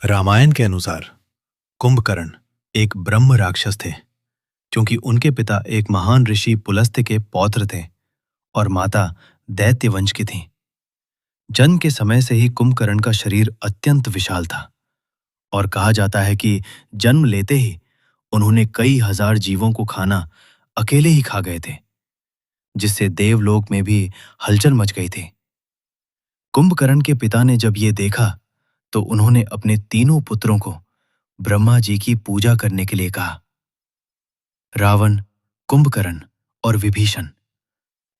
रामायण के अनुसार कुंभकर्ण एक ब्रह्म राक्षस थे, क्योंकि उनके पिता एक महान ऋषि पुलस्त्य के पौत्र थे और माता दैत्य वंश की थीं। जन्म के समय से ही कुंभकर्ण का शरीर अत्यंत विशाल था और कहा जाता है कि जन्म लेते ही उन्होंने कई हजार जीवों को खाना अकेले ही खा गए थे, जिससे देवलोक में भी हलचल मच गई थी। कुंभकर्ण के पिता ने जब ये देखा तो उन्होंने अपने तीनों पुत्रों को ब्रह्मा जी की पूजा करने के लिए कहा। रावण, कुंभकर्ण और विभीषण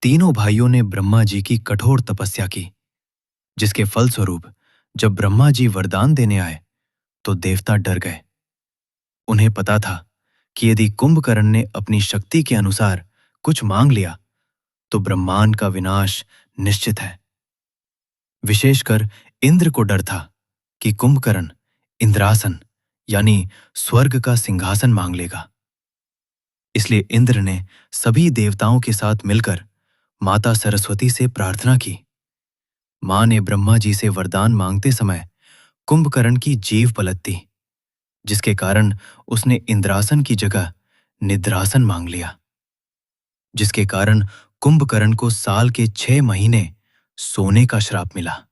तीनों भाइयों ने ब्रह्मा जी की कठोर तपस्या की, जिसके फलस्वरूप जब ब्रह्मा जी वरदान देने आए तो देवता डर गए। उन्हें पता था कि यदि कुंभकर्ण ने अपनी शक्ति के अनुसार कुछ मांग लिया तो ब्रह्मांड का विनाश निश्चित है। विशेषकर इंद्र को डर था कि कुंभकर्ण इंद्रासन यानी स्वर्ग का सिंहासन मांग लेगा। इसलिए इंद्र ने सभी देवताओं के साथ मिलकर माता सरस्वती से प्रार्थना की। मां ने ब्रह्मा जी से वरदान मांगते समय कुंभकर्ण की जीभ पलटती, जिसके कारण उसने इंद्रासन की जगह निद्रासन मांग लिया, जिसके कारण कुंभकर्ण को साल के 6 महीने सोने का श्राप मिला।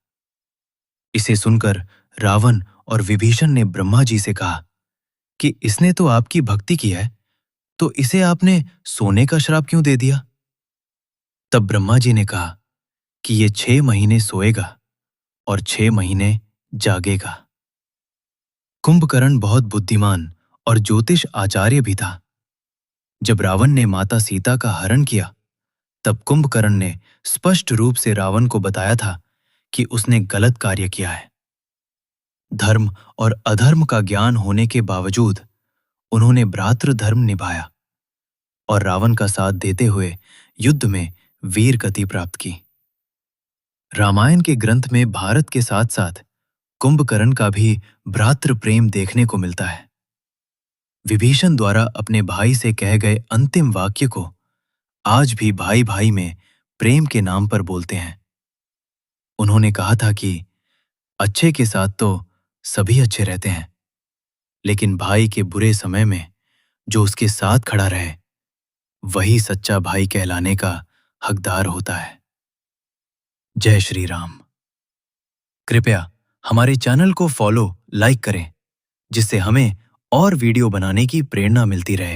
इसे सुनकर रावण और विभीषण ने ब्रह्मा जी से कहा कि इसने तो आपकी भक्ति की है, तो इसे आपने सोने का श्राप क्यों दे दिया? तब ब्रह्मा जी ने कहा कि ये 6 महीने सोएगा और 6 महीने जागेगा। कुंभकर्ण बहुत बुद्धिमान और ज्योतिष आचार्य भी था। जब रावण ने माता सीता का हरण किया, तब कुंभकर्ण ने स्पष्ट रूप से रावण को बताया था कि उसने गलत कार्य किया है। धर्म और अधर्म का ज्ञान होने के बावजूद उन्होंने भ्रातृधर्म निभाया और रावण का साथ देते हुए युद्ध में वीर गति प्राप्त की। रामायण के ग्रंथ में भारत के साथ साथ कुंभकर्ण का भी भ्रातृ प्रेम देखने को मिलता है। विभीषण द्वारा अपने भाई से कहे गए अंतिम वाक्य को आज भी भाई भाई में प्रेम के नाम पर बोलते हैं। उन्होंने कहा था कि अच्छे के साथ तो सभी अच्छे रहते हैं, लेकिन भाई के बुरे समय में जो उसके साथ खड़ा रहे, वही सच्चा भाई कहलाने का हकदार होता है। जय श्री राम। कृपया हमारे चैनल को फॉलो, लाइक करें, जिससे हमें और वीडियो बनाने की प्रेरणा मिलती रहे।